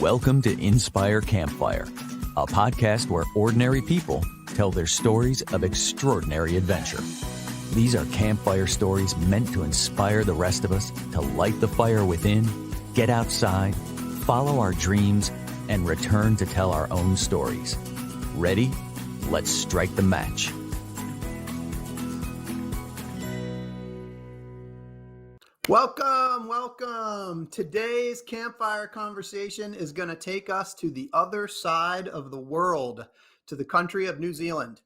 Welcome to Inspire Campfire, a podcast where ordinary people tell their stories of extraordinary adventure. These are campfire stories meant to inspire the rest of us to light the fire within, get outside, follow our dreams, and return to tell our own stories. Ready? Let's strike the match. Welcome. Today's campfire conversation is going to take us to the other side of the world, to the country of New Zealand.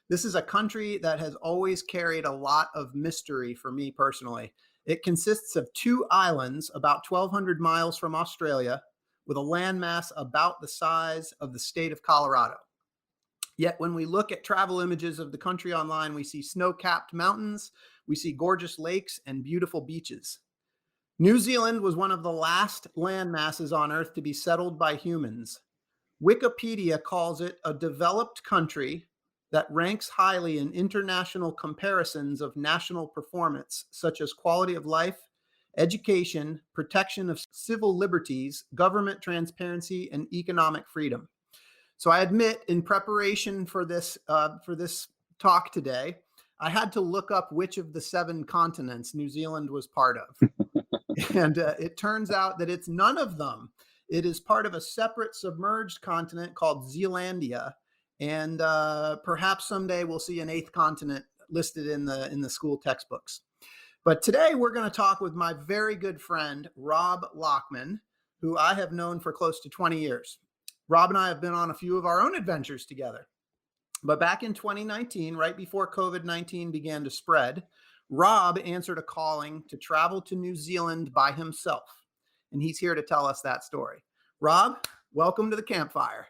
This is a country that has always carried a lot of mystery for me personally. It consists of two islands about 1,200 miles from Australia, with a landmass about the size of the state of Colorado. Yet when we look at travel images of the country online, we see snow-capped mountains, we see gorgeous lakes and beautiful beaches. New Zealand was one of the last land masses on Earth to be settled by humans. Wikipedia calls it a developed country that ranks highly in international comparisons of national performance, such as quality of life, education, protection of civil liberties, government transparency, and economic freedom. So I admit, in preparation for this talk today, I had to look up which of the 7 continents New Zealand was part of. And it turns out that it's none of them. It is part of a separate submerged continent called Zealandia. And perhaps someday we'll see an 8th continent listed in the school textbooks. But today we're going to talk with my very good friend, Rob Lochman, who I have known for close to 20 years. Rob and I have been on a few of our own adventures together. But back in 2019, right before COVID-19 began to spread, Rob answered a calling to travel to New Zealand by himself. And he's here to tell us that story. Rob, welcome to the campfire.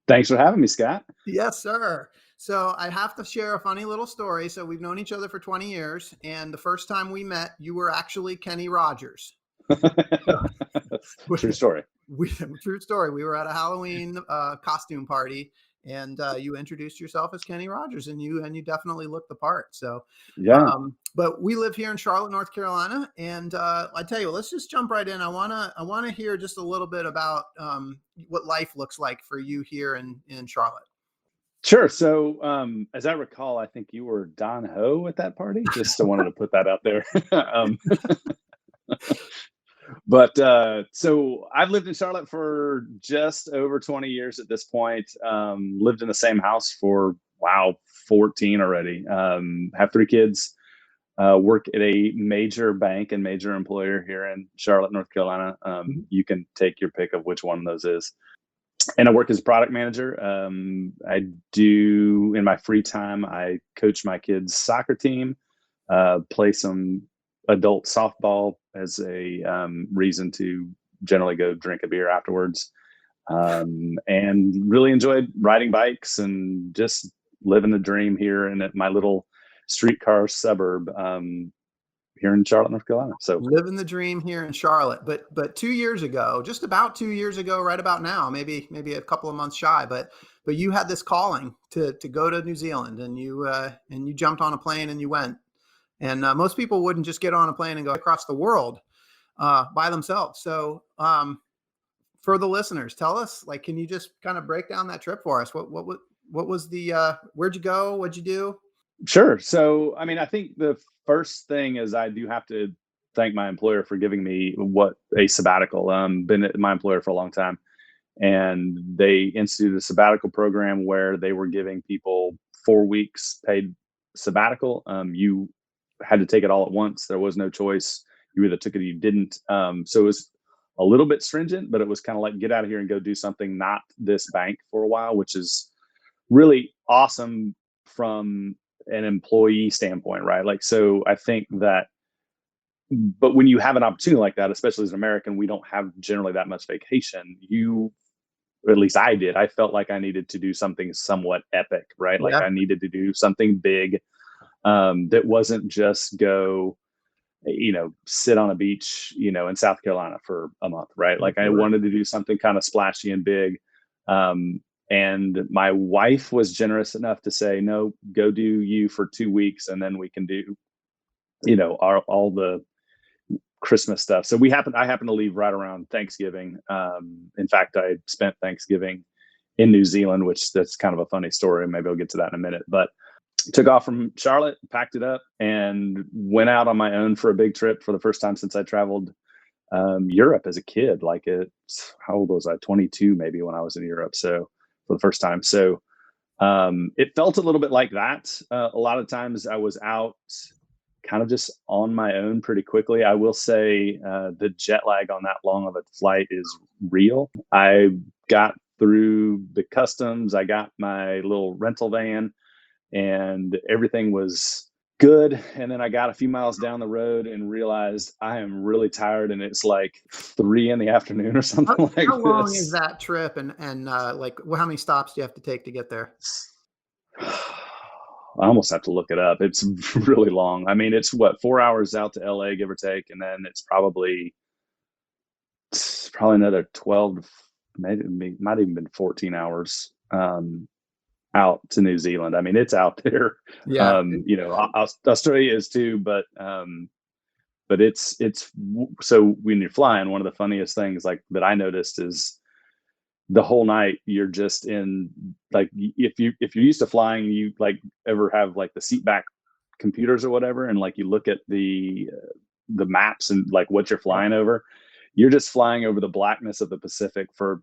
Thanks for having me, Scott. Yes, sir. So I have to share a funny little story. So we've known each other for 20 years. And the first time we met, you were actually Kenny Rogers. True story. True story. We were at a Halloween costume party, and you introduced yourself as Kenny Rogers, and you definitely look the part. So yeah. But we live here in Charlotte, North Carolina, and I tell you, let's just jump right in. I wanna hear just a little bit about what life looks like for you here in Charlotte. Sure. So as I recall, I think you were Don Ho at that party. Just wanted to put that out there. But so I've lived in Charlotte for just over 20 years at this point. Lived in the same house for 14 already. Have 3 kids. Work at a major bank and major employer here in Charlotte, North Carolina. You can take your pick of which one of those is. And I work as a product manager. I do, in my free time, I coach my kids' soccer team, play some adult softball as a reason to generally go drink a beer afterwards, and really enjoyed riding bikes and just living the dream here in my little streetcar suburb here in Charlotte, North Carolina. So living the dream here in Charlotte. But 2 years ago, just about 2 years ago, right about now, maybe a couple of months shy, but you had this calling to go to New Zealand, and you jumped on a plane and you went. And most people wouldn't just get on a plane and go across the world by themselves. So for the listeners, tell us, can you just kind of break down that trip for us? What was the, where'd you go? What'd you do? Sure. So, I mean, I think the first thing is I do have to thank my employer for giving me a sabbatical. Been at my employer for a long time. And they instituted a sabbatical program where they were giving people 4 weeks paid sabbatical. You had to take it all at once. There was no choice. You either took it or you didn't. So it was a little bit stringent, but it was kind of like, get out of here and go do something, not this bank, for a while, which is really awesome from an employee standpoint, right? So I think that, but when you have an opportunity like that, especially as an American, we don't have generally that much vacation. At least I did. I felt like I needed to do something somewhat epic, right? Yeah. I needed to do something big. That wasn't just go, sit on a beach, in South Carolina for a month, right? I wanted to do something kind of splashy and big. And my wife was generous enough to say, no, go do you for 2 weeks. And then we can do, all the Christmas stuff. So I happened to leave right around Thanksgiving. In fact, I spent Thanksgiving in New Zealand, which that's kind of a funny story. Maybe I'll get to that in a minute, but took off from Charlotte, packed it up, and went out on my own for a big trip for the first time since I traveled Europe as a kid. Like how old was I? 22 maybe when I was in Europe. So for the first time. So it felt a little bit like that. A lot of times I was out kind of just on my own pretty quickly. I will say the jet lag on that long of a flight is real. I got through the customs. I got my little rental van and everything was good. And then I got a few miles down the road and realized I am really tired, and it's like 3 p.m. or something like this. How long is that trip? And like, how many stops do you have to take to get there? I almost have to look it up. It's really long. I mean, it's 4 hours out to LA, give or take. And then it's probably another 12, maybe might even been 14 hours out to New Zealand. I mean, it's out there. Yeah. Australia is too, but it's so when you're flying, one of the funniest things like that I noticed is the whole night you're just in, like, if you're used to flying, you like ever have like the seat back computers or whatever, and like you look at the maps and like what you're flying over, you're just flying over the blackness of the Pacific for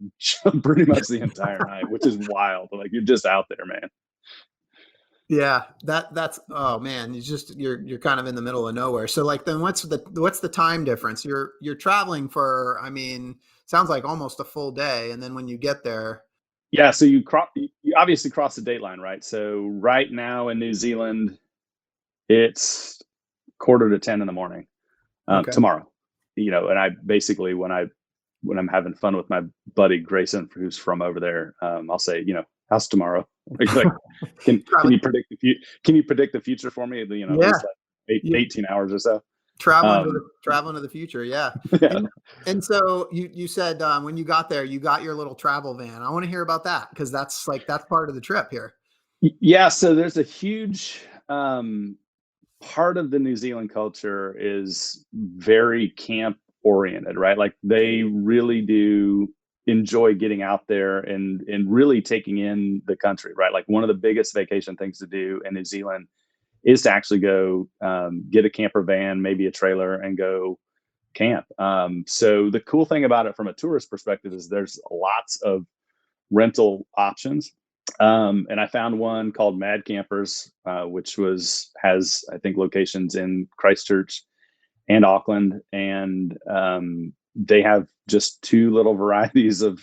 pretty much the entire night, which is wild. Like you're just out there, man. Yeah, that's oh man, you're kind of in the middle of nowhere. So like then what's the time difference? You're traveling for, I mean, sounds like almost a full day, and then when you get there. Yeah, so you obviously cross the date line, right? So right now in New Zealand, it's 9:45 in the morning. Okay. Tomorrow. And I basically when I'm having fun with my buddy Grayson, who's from over there, I'll say, how's tomorrow? Like can you predict the future for me? At Yeah. least like 18 hours or so. Traveling to the future, yeah. Yeah. And so you said when you got there, you got your little travel van. I want to hear about that because that's part of the trip here. Yeah, so there's a huge part of the New Zealand culture is very camp oriented, right? Like they really do enjoy getting out there and really taking in the country, right? Like one of the biggest vacation things to do in New Zealand is to actually go get a camper van, maybe a trailer, and go camp. So the cool thing about it from a tourist perspective is there's lots of rental options. And I found one called Mad Campers, which has I think locations in Christchurch and Auckland, and they have just two little varieties of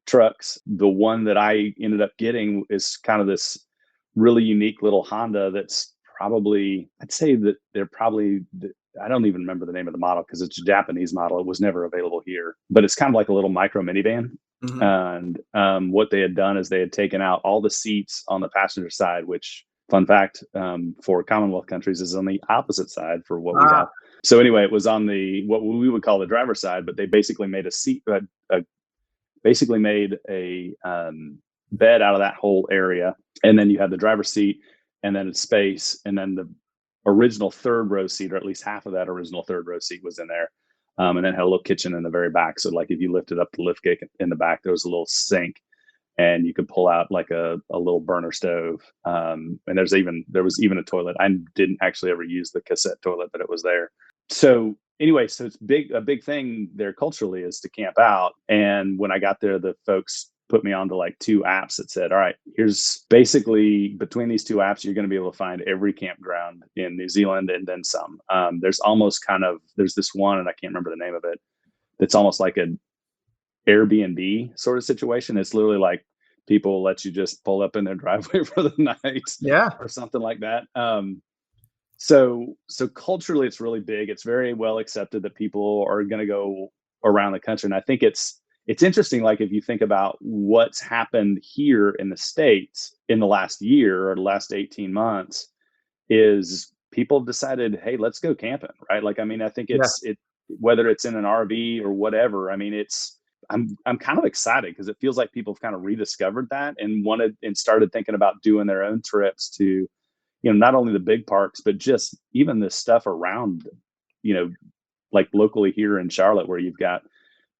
trucks. The one that I ended up getting is kind of this really unique little Honda that's probably, I'd say that they're probably, I don't even remember the name of the model because it's a Japanese model. It was never available here, but it's kind of like a little micro minivan. Mm-hmm. And what they had done is they had taken out all the seats on the passenger side, which, fun fact, for Commonwealth countries is on the opposite side for what we have. So anyway, it was on what we would call the driver's side, but they basically made a bed out of that whole area. And then you had the driver's seat and then it's space. And then the original third row seat, or at least half of that original third row seat was in there. And then had a little kitchen in the very back. So like if you lifted up the lift gate in the back, there was a little sink and you could pull out like a little burner stove. And there was even a toilet. I didn't actually ever use the cassette toilet, but it was there. So anyway, so it's a big thing there culturally is to camp out. And when I got there, the folks put me onto like 2 apps that said, all right, here's basically between these 2 apps, you're going to be able to find every campground in New Zealand and then some. There's this one, and I can't remember the name of it. It's almost like an Airbnb sort of situation. It's literally like people let you just pull up in their driveway for the night, yeah, or something like that. So culturally, it's really big. It's very well accepted that people are going to go around the country, and I think it's interesting. Like if you think about what's happened here in the States in the last year or the last 18 months, is people have decided, hey, let's go camping, right? Like, I mean, I think whether it's in an RV or whatever. I mean, I'm kind of excited because it feels like people have kind of rediscovered that and started thinking about doing their own trips to, not only the big parks, but just even the stuff around, like locally here in Charlotte, where you've got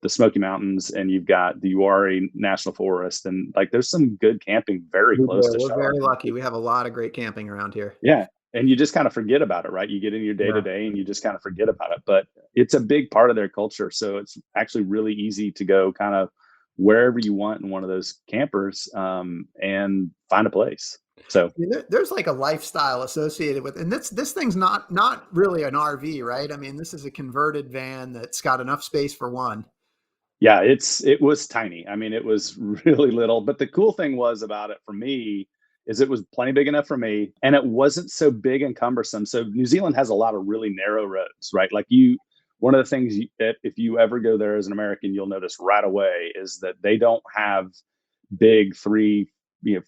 the Smoky Mountains and you've got the Uwharrie National Forest, and like there's some good camping very We close do. to We're very Charlotte. lucky. We have a lot of great camping around here. Yeah. And you just kind of forget about it, right? You get in your day to Yeah. day and you just kind of forget about it. But it's a big part of their culture. So it's actually really easy to go kind of wherever you want in one of those campers, and find a place. So I mean, there's like a lifestyle associated with, and this thing's not really an RV, right? I mean, this is a converted van that's got enough space for one. yeah, it was tiny. I mean, it was really little. But the cool thing was about it for me is it was plenty big enough for me, and it wasn't so big and cumbersome. So New Zealand has a lot of really narrow roads, right? Like one of the things if you ever go there as an American, you'll notice right away is that they don't have big you know,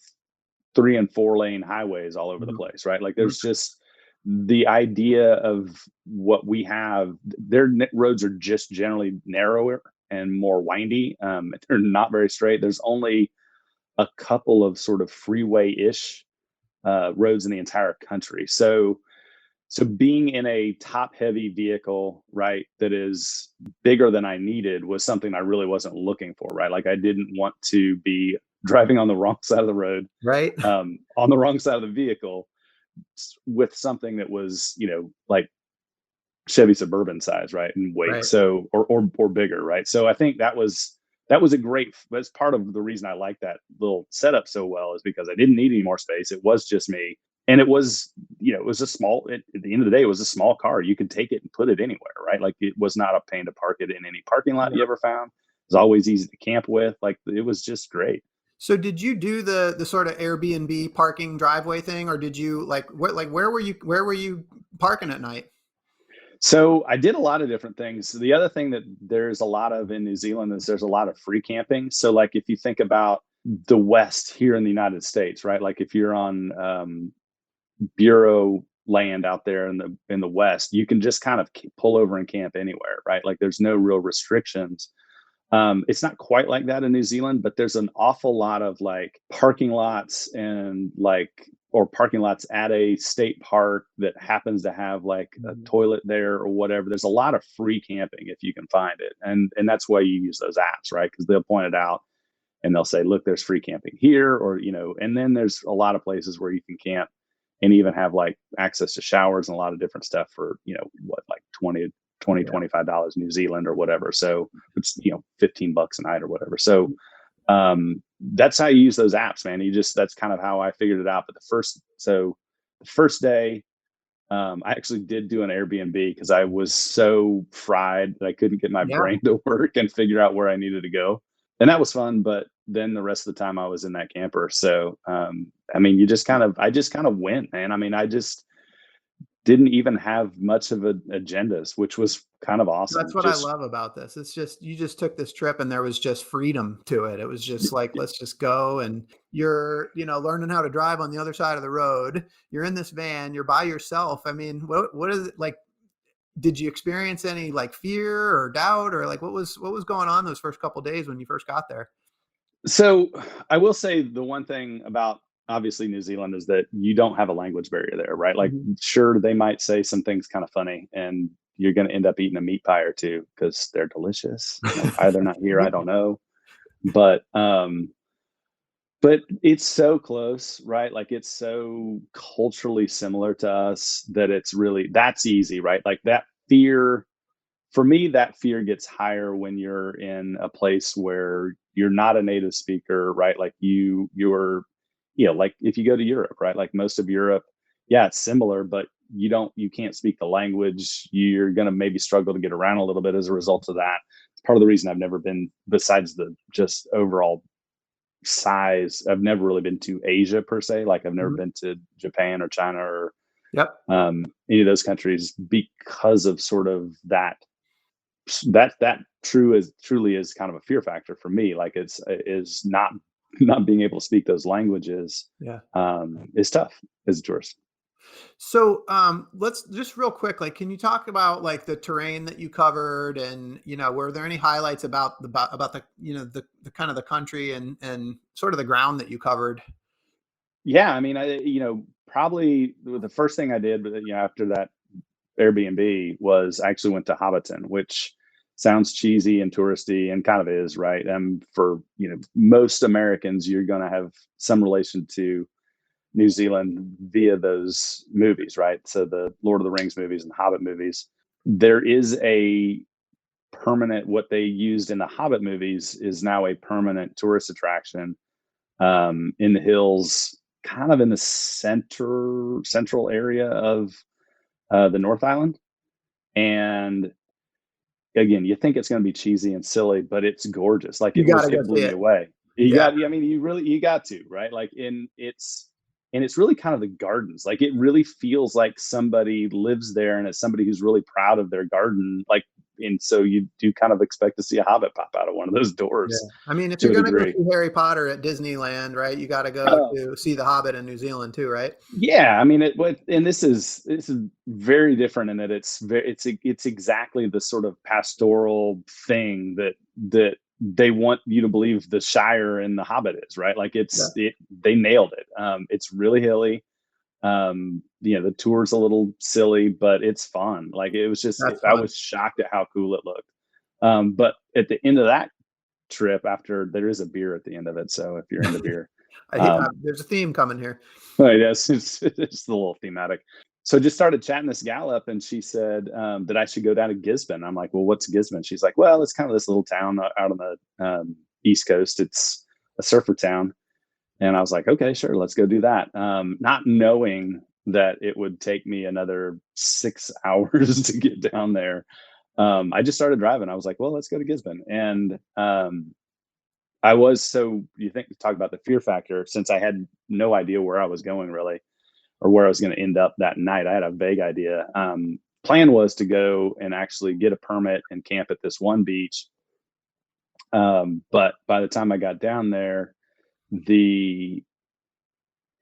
3 and 4 lane highways all over the Mhm. place, right? Like Mhm. there's just the idea of what we have. Their roads are just generally narrower and more windy. They're not very straight. There's only a couple of sort of freeway-ish roads in the entire country. So being in a top-heavy vehicle, right, that is bigger than I needed was something I really wasn't looking for, right? Like I didn't want to be driving on the wrong side of the road, Right? on the wrong side of the vehicle with something that was, like Chevy Suburban size, right, and weight, Right. so or bigger, right? So I think that was a great. That's part of the reason I like that little setup so well is because I didn't need any more space. It was just me, and it was it was a small. At the end of the day, it was a small car. You could take it and put it anywhere, right? Like it was not a pain to park it in any parking lot you Yeah. ever found. It was always easy to camp with. Like it was just great. So did you do the sort of Airbnb parking driveway thing, or did you where were you parking at night? So I did a lot of different things. The other thing that there's a lot of in New Zealand is there's a lot of free camping. So like if you think about the West here in the United States, right? Like if you're on Bureau land out there in the West, you can just kind of pull over and camp anywhere, right? Like there's no real restrictions. It's not quite like that in New Zealand, but there's an awful lot of like parking lots and or parking lots at a state park that happens to have like a Mhm. toilet there or whatever. There's a lot of free camping if you can find it. And that's why you use those apps, right? Because they'll point it out and they'll say, look, there's free camping here, or, and then there's a lot of places where you can camp and even have like access to showers and a lot of different stuff for, what, like 20 Yeah. $25 New Zealand or whatever. So it's, $15 a night or whatever. So that's how you use those apps, man. That's kind of how I figured it out. But the first day, I actually did do an Airbnb because I was so fried that I couldn't get my Yeah. brain to work and figure out where I needed to go. And that was fun. But then the rest of the time I was in that camper. So, I mean, I just kind of went, man. I mean, I just didn't even have much of an agendas, which was kind of awesome. That's what I Just love about this. It's just you just took this trip and there was just freedom to it. It was just like, let's just go, and you're learning how to drive on the other side of the road. You're in this van, you're by yourself. I mean, what is it like? Did you experience any like fear or doubt, or like what was going on those first couple days when you first got there? So I will say the one thing about obviously New Zealand is that you don't have a language barrier there, right? Like, Mhm. sure, they might say some things kind of funny, and you're going to end up eating a meat pie or two because they're delicious. Why they're not here, I don't know. But but it's so close, right? Like it's so culturally similar to us that that's easy, right? Like that fear for me, that fear gets higher when you're in a place where you're not a native speaker, right? Like like if you go to Europe, right? Like most of Europe, yeah, it's similar, but you can't speak the language. You're going to maybe struggle to get around a little bit as a result of that. It's part of the reason I've never been, besides the just overall size, I've never really been to Asia per se. Like I've never Mhm. been to Japan or China or Yep. any of those countries because of sort of that truly is kind of a fear factor for me. Like it's is not being able to speak those languages Yeah. is tough as a tourist. So, let's just real quick, like, can you talk about like the terrain that you covered, and were there any highlights about the kind of the country and sort of the ground that you covered? Yeah, I mean, probably the first thing I did, but after that Airbnb was I actually went to Hobbiton, which sounds cheesy and touristy and kind of is, right? For most Americans, you're going to have some relation to New Zealand via those movies, right? So the Lord of the Rings movies and Hobbit movies. There is a permanent, what they used in the Hobbit movies is now a permanent tourist attraction in the hills, kind of in the central area of the North Island. And again, you think it's going to be cheesy and silly, but it's gorgeous. Like You got to go it see blew me it. away. You Yeah, got, I mean, you got to, right? Like and it's really kind of the gardens. Like it really feels like somebody lives there and it's somebody who's really proud of their garden. Like, and so you do kind of expect to see a hobbit pop out of one of those yeah. doors I mean, if to you're a going to go degree. see Harry Potter at Disneyland, right, you got to go Oh, to see the Hobbit in New Zealand too, right? yeah, I mean, and this is very different in that it's exactly the sort of pastoral thing that they want you to believe the Shire and the Hobbit is, right? Like Yeah, they nailed it. It's really hilly. The tour's a little silly, but it's fun. Like it was just, that's I fun. was shocked at how cool it looked. But at the end of that trip, after there is a beer at the end of it, so if you're into beer, um, There's a theme coming here. oh, yes, it's a little thematic. So just started chatting this gal up, and she said that I should go down to Gisborne. I'm like, well, what's Gisborne? She's like, well, it's kind of this little town out on the East Coast. It's a surfer town. And I was like, okay, sure, let's go do that. Not knowing that it would take me another 6 hours to get down there. I just started driving. I was like, well, let's go to Gisborne. And you talk about the fear factor, since I had no idea where I was going really, or where I was going to end up that night. I had a vague idea. Plan was to go and actually get a permit and camp at this one beach. But by the time I got down there, the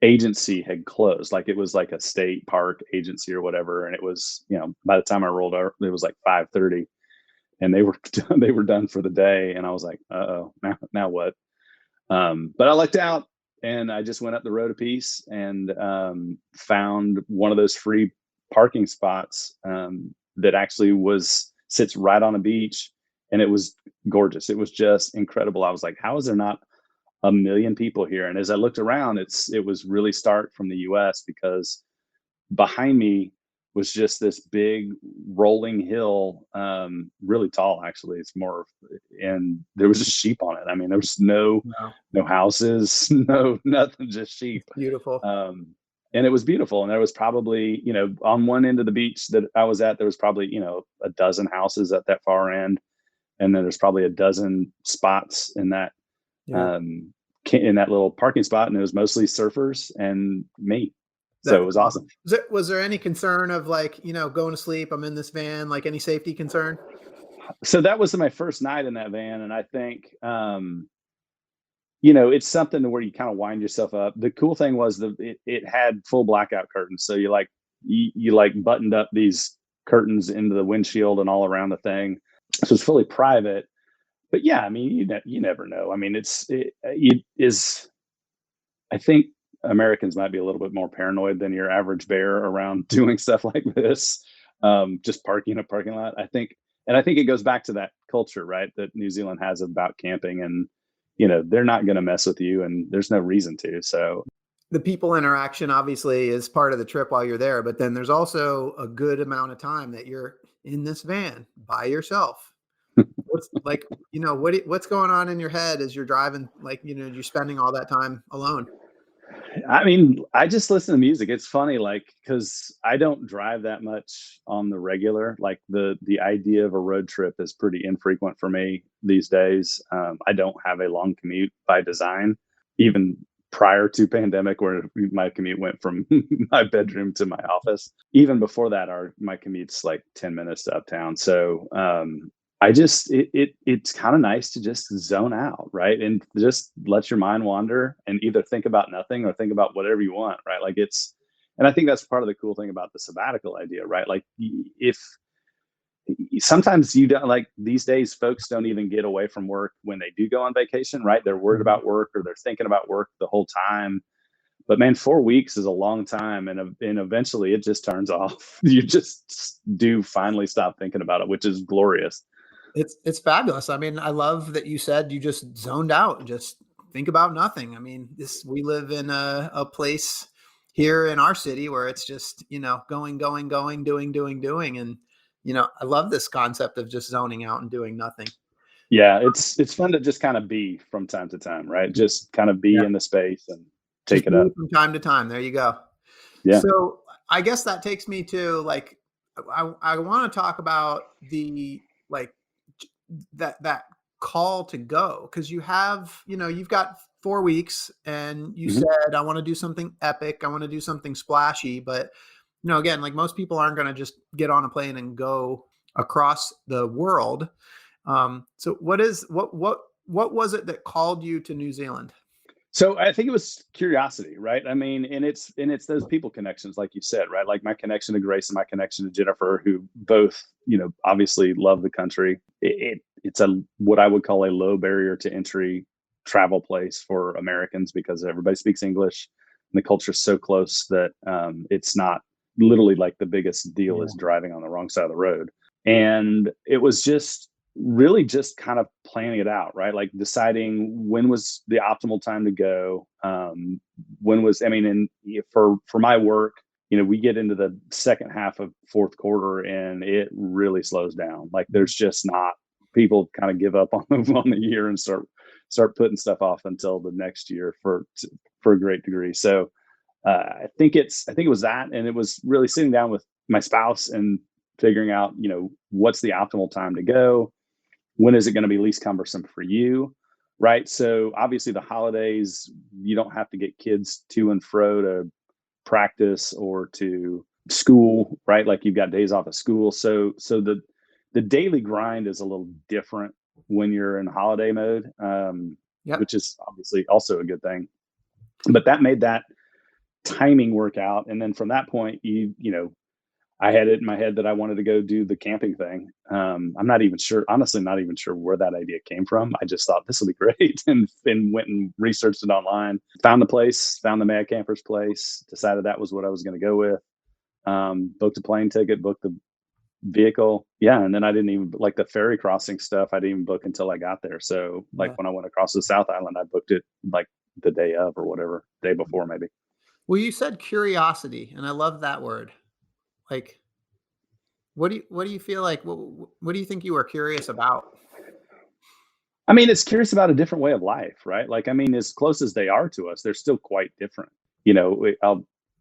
agency had closed. Like it was like a state park agency or whatever. And it was, by the time I rolled out, it was like 5:30 and they were done, they were done for the day. And I was like, uh-oh, now what? But I lucked out and I just went up the road a piece and found one of those free parking spots that actually sits right on a beach. And it was gorgeous. It was just incredible. I was like, how is there not a million people here? And as I looked around, it was really stark from the US because behind me was just this big rolling hill, really tall actually. It's more, and there was just sheep on it. I mean, there was no Wow, houses, no nothing, just sheep. beautiful. And it was beautiful. And there was probably, on one end of the beach that I was at, there was probably, a dozen houses at that far end. And then there's probably a dozen spots Yeah, um, in that little parking spot, and it was mostly surfers and me. So that's it was awesome. awesome. Was there any concern of like, going to sleep, I'm in this van, like any safety concern? So that was my first night in that van, and I think it's something where you kind of wind yourself up. The cool thing was it had full blackout curtains, so you like buttoned up these curtains into the windshield and all around the thing, so it's fully private. But yeah, I mean, you never know. I mean, it is. I think Americans might be a little bit more paranoid than your average bear around doing stuff like this. Just parking in a parking lot. I think it goes back to that culture, right, that New Zealand has about camping, and they're not going to mess with you, and there's no reason to. So The people interaction obviously is part of the trip while you're there, but then there's also a good amount of time that you're in this van by yourself. What's like, what's going on in your head as you're driving, like, you're spending all that time alone? I mean, I just listen to music. It's funny, like, because I don't drive that much on the regular. Like the idea of a road trip is pretty infrequent for me these days. I don't have a long commute by design, even prior to pandemic, where my commute went from my bedroom to my office. Even before that, my commute's like 10 minutes to uptown. So I just it's kind of nice to just zone out, right? And just let your mind wander and either think about nothing or think about whatever you want, right? And I think that's part of the cool thing about the sabbatical idea, right? Like if sometimes you don't, like these days, folks don't even get away from work when they do go on vacation, right? They're worried Mhm. about work or they're thinking about work the whole time. But man, 4 weeks is a long time, and eventually it just turns off. You just do finally stop thinking about it, which is glorious. It's fabulous. I mean, I love that you said you just zoned out and just think about nothing. I mean, this we live in a place here in our city where it's just, going, going, going, doing. And, I love this concept of just zoning out and doing nothing. Yeah, it's fun to just kind of be from time to time, right? Just kind of be Yeah. in the space and Just take it be up. from time to time. There you go. Yeah. So I guess that takes me to like, I want to talk about the like that call to go, because you've got 4 weeks and you Mhm. said, I want to do something epic, I want to do something splashy, but again, like most people aren't going to just get on a plane and go across the world. So what was it that called you to New Zealand? So I think it was curiosity, right? I mean, and it's those people connections, like you said, right? Like my connection to Grace and my connection to Jennifer, who both, obviously love the country. It's a what I would call a low barrier to entry travel place for Americans because everybody speaks English and the culture is so close that it's not literally like the biggest deal Yeah. is driving on the wrong side of the road. And it was just really just kind of planning it out, right? Like deciding when was the optimal time to go. When was, I mean, and for my work, we get into the second half of fourth quarter and it really slows down. Like there's just not, people kind of give up on on the year and start putting stuff off until the next year for a great degree. So I think it was that, and it was really sitting down with my spouse and figuring out, what's the optimal time to go, when is it going to be least cumbersome for you, right? So obviously the holidays, you don't have to get kids to and fro to practice or to school, right? Like you've got days off of school. So the daily grind is a little different when you're in holiday mode, Yep. which is obviously also a good thing. But that made that timing work out. And then from that point, I had it in my head that I wanted to go do the camping thing. I'm not even sure, honestly, not even sure where that idea came from. I just thought this will be great, and went and researched it online. Found the place, found the Mad Campers place. Decided that was what I was going to go with. Booked a plane ticket, booked the vehicle. Yeah, and then I didn't even like the ferry crossing stuff. I didn't even book until I got there. So like Yeah. when I went across the South Island, I booked it like the day of or whatever, day before maybe. Well, you said curiosity, and I love that word. Like, what do you feel like? What do you think you were curious about? I mean, it's curious about a different way of life, right? Like, I mean, as close as they are to us, they're still quite different.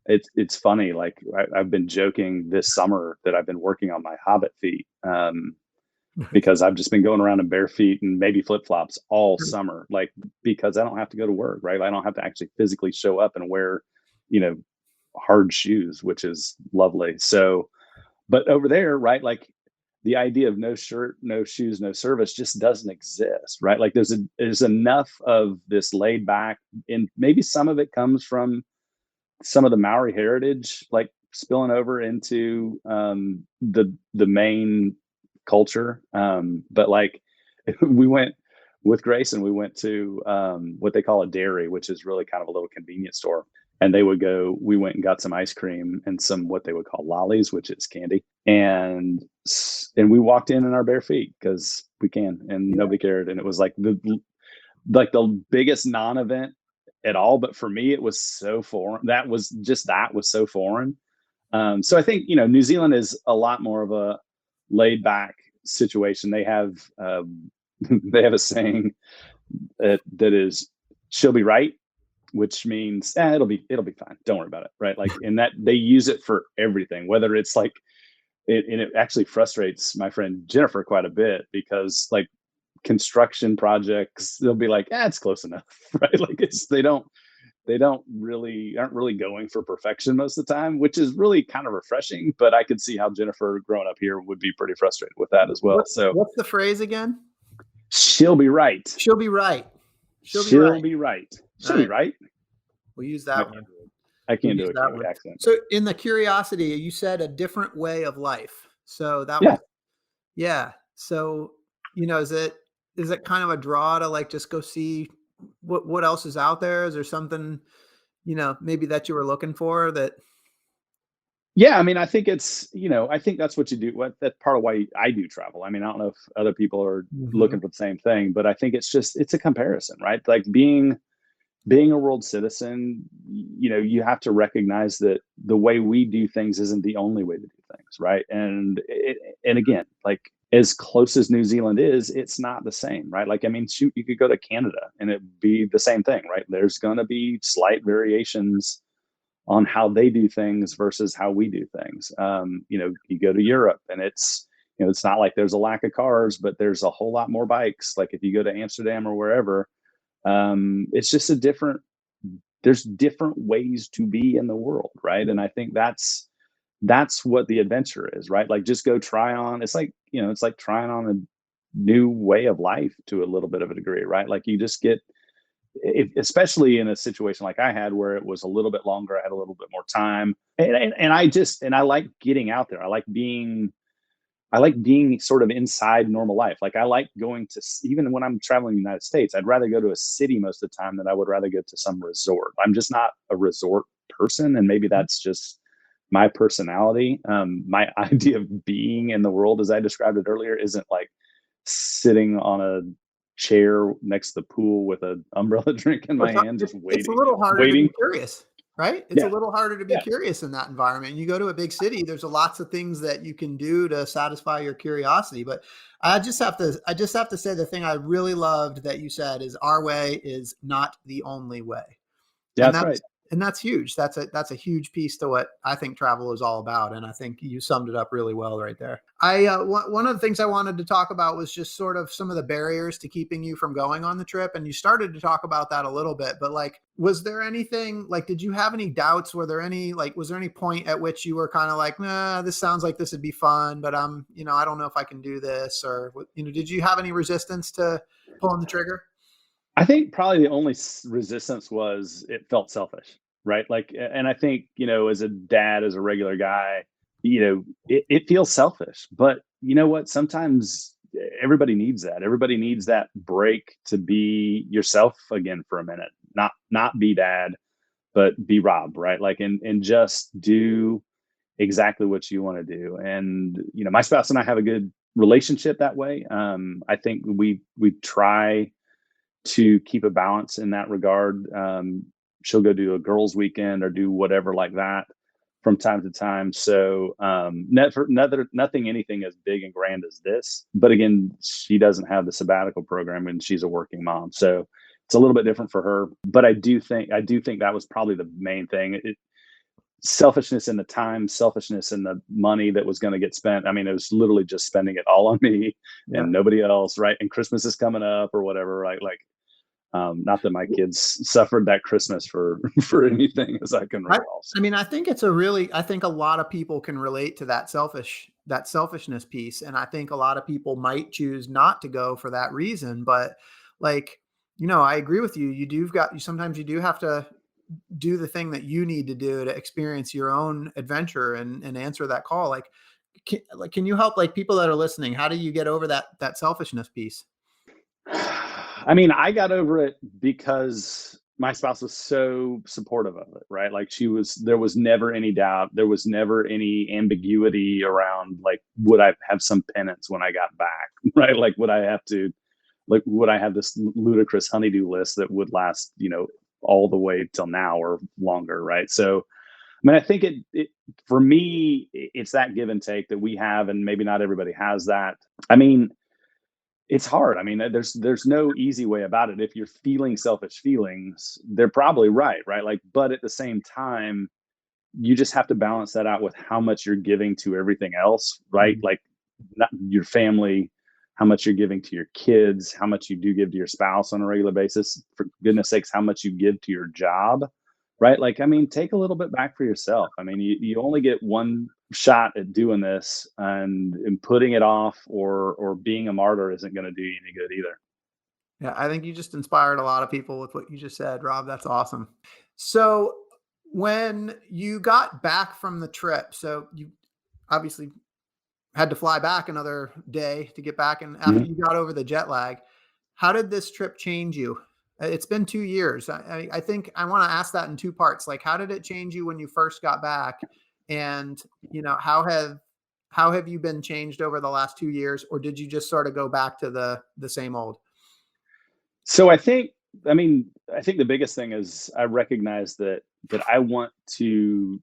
It's funny. Like, I've been joking this summer that I've been working on my Hobbit feet, because I've just been going around in bare feet and maybe flip flops all summer, like because I don't have to go to work, right? I don't have to actually physically show up and wear, you know, hard shoes, which is lovely. So, but over there, right, like the idea of no shirt, no shoes, no service just doesn't exist, right? Like there's enough of this laid back, and maybe some of it comes from some of the Maori heritage, like spilling over into the main culture. But like we went with Grace and we went to what they call a dairy, which is really kind of a little convenience store. And we went and got some ice cream and some what they would call lollies, which is candy. And we walked in our bare feet because we can, and Yeah. nobody cared. And it was like the biggest non-event at all. But for me, it was so foreign. That was so foreign. So I think, New Zealand is a lot more of a laid back situation. They have they have a saying that is, "She'll be right," which means it'll be fine. Don't worry about it, right? Like, in that they use it for everything, whether it's like and it actually frustrates my friend Jennifer quite a bit because like construction projects, they'll be like, it's close enough, right? Like they don't really aren't really going for perfection most of the time, which is really kind of refreshing. But I could see how Jennifer growing up here would be pretty frustrated with that as well. What So what's the phrase again? she'll be right. She'll be right. She'll be She'll right. be right. All She'll be right. right. We'll use I that can't one. do it. I We'll can't do use a that Kiwi one. accent. So in the curiosity, you said a different way of life. So that Yeah. was, yeah. So, is it kind of a draw to like just go see what else is out there? Is there something, maybe that you were looking for that? Yeah, I mean, I think it's, I think that's what you do. That's part of why I do travel. I mean, I don't know if other people are Mhm. looking for the same thing, but I think it's a comparison, right? Like being a world citizen, you have to recognize that the way we do things isn't the only way to do things, right? And again, like as close as New Zealand is, it's not the same, right? Like, I mean, shoot, you could go to Canada and it'd be the same thing, right? There's going to be slight variations on how they do things versus how we do things. You go to Europe and it's not like there's a lack of cars, but there's a whole lot more bikes. Like if you go to Amsterdam or wherever, it's just there's different ways to be in the world, right? And I think that's what the adventure is, right? Like just go try on. It's like trying on a new way of life to a little bit of a degree, right? Like you just get especially in a situation like I had where it was a little bit longer, I had a little bit more time, and I like getting out there. I like being sort of inside normal life. Like I like going to even when I'm traveling in the United States, I'd rather go to a city most of the time than I would rather go to some resort. I'm just not a resort person, and maybe that's just my personality. My idea of being in the world, as I described it earlier, isn't like sitting on a chair next to the pool with an umbrella drink in Well, my hand, just it's a waiting, little harder to be waiting. curious, right? It's a Yeah, little harder to be yeah, curious in that environment. You go to a big city, there's lots of things that you can do to satisfy your curiosity. But I just have to say the thing I really loved that you said is our way is not the only way. yeah. And That's right. that's huge. That's a huge piece to what I think travel is all about, and I think you summed it up really well right there. One of the things I wanted to talk about was just sort of some of the barriers to keeping you from going on the trip, and you started to talk about that a little bit. But like, was there anything like? Did you have any doubts? Was there any point at which you were kind of like, nah, this sounds like this would be fun, but I don't know if I can do this, or did you have any resistance to pulling the trigger? I think probably the only resistance was it felt selfish, right? Like, and I think, as a dad, as a regular guy, it feels selfish. But you know what? Sometimes everybody needs that. Everybody needs that break to be yourself again for a minute, not be dad, but be Rob, right? Like, and just do exactly what you want to do. And my spouse and I have a good relationship that way. I think we try to keep a balance in that regard. She'll go do a girls' weekend or do whatever like that from time to time. So nothing, anything as big and grand as this. But again, she doesn't have the sabbatical program, and she's a working mom, so it's a little bit different for her. But I do think that was probably the main thing. Selfishness in the time, selfishness in the money that was going to get spent. I mean, it was literally just spending it all on me Yeah. and nobody else, right? And Christmas is coming up or whatever, right? Like, not that my kids suffered that Christmas for for anything as I can I recall. So, I mean, I think a lot of people can relate to that selfishness piece. And I think a lot of people might choose not to go for that reason. But like, I agree with you. Sometimes you do have to do the thing that you need to do to experience your own adventure and answer that call. Can you help like people that are listening? How do you get over that selfishness piece? I mean, I got over it because my spouse was so supportive of it, right? Like there was never any doubt. There was never any ambiguity around like, would I have some penance when I got back, right? Like, would I have this ludicrous honeydew list that would last, all the way till now or longer, right? So, I mean, I think it for me, it's that give and take that we have, and maybe not everybody has that. I mean, it's hard. I mean, there's no easy way about it. If you're feeling selfish feelings, they're probably right? Like, but at the same time, you just have to balance that out with how much you're giving to everything else, right? Mhm. Like, not your family, how much you're giving to your kids, how much you do give to your spouse on a regular basis. For goodness sakes, how much you give to your job, right? Like, I mean, take a little bit back for yourself. I mean, you only get one shot at doing this, and putting it off or being a martyr isn't going to do you any good either. Yeah, I think you just inspired a lot of people with what you just said, Rob. That's awesome. So, when you got back from the trip, so you obviously had to fly back another day to get back, and after Mhm. you got over the jet lag, how did this trip change you? It's been 2 years. I think I want to ask that in two parts. Like, how did it change you when you first got back? And, how have you been changed over the last 2 years? Or did you just sort of go back to the same old? So I think the biggest thing is I recognize that I want to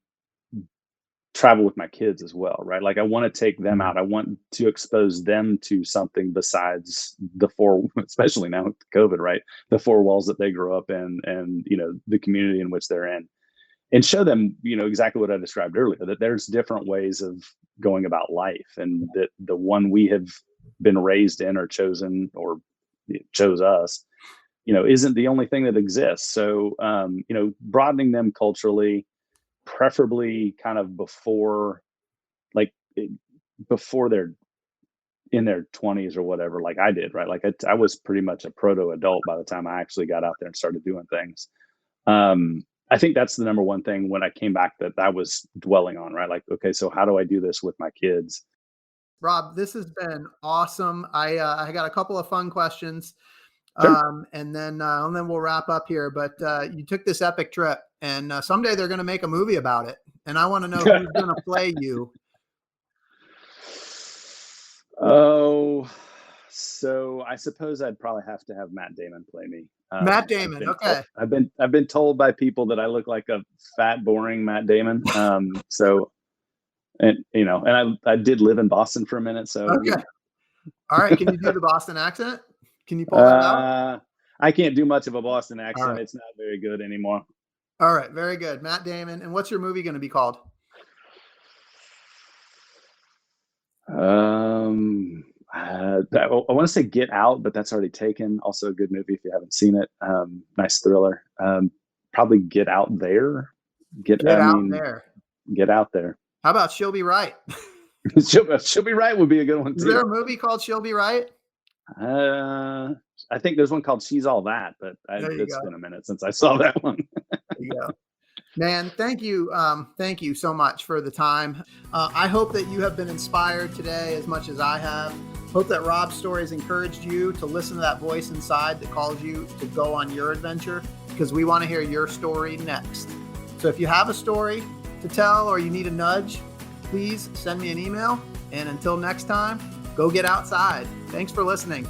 travel with my kids as well, right? Like I want to take them out. I want to expose them to something besides the four, especially now with COVID, right? The four walls that they grew up in and, the community in which they're in, and show them, exactly what I described earlier, that there's different ways of going about life, and that the one we have been raised in or chosen or chose us, isn't the only thing that exists. So, broadening them culturally, preferably kind of like eh, before they're in their 20s or whatever, like I did, right? Like I was pretty much a proto adult by the time I actually got out there and started doing things. I think that's the number one thing when I came back that I was dwelling on, right? Like, okay, so how do I do this with my kids? Rob, this has been awesome. I got a couple of fun questions, Sure. and then we'll wrap up here. But you took this epic trip, and someday they're going to make a movie about it, and I want to know who's going to play you. Oh, so I suppose I'd probably have to have Matt Damon play me. Matt I've Damon. been told, Okay. I've been told by people that I look like a fat, boring Matt Damon. So and I did live in Boston for a minute, so Okay. All right. Can you do the Boston accent? Can you pull that out? I can't do much of a Boston All accent. right. It's not very good anymore. All right. Very good. Matt Damon. And what's your movie going to be called? I want to say Get Out, but that's already taken. Also a good movie if you haven't seen it. Nice thriller. Probably Get Out There. Get out there. Get Out There. How about She'll Be Right? She'll Be Right would be a good one Is there too. a movie called She'll Be Right? I think there's one called She's All That, but There you it's go. been a minute since I saw that one. There you go. Man, thank you. Thank you so much for the time. I hope that you have been inspired today as much as I have. Hope that Rob's stories encouraged you to listen to that voice inside that calls you to go on your adventure, because we want to hear your story next. So if you have a story to tell or you need a nudge, please send me an email. And until next time, go get outside. Thanks for listening.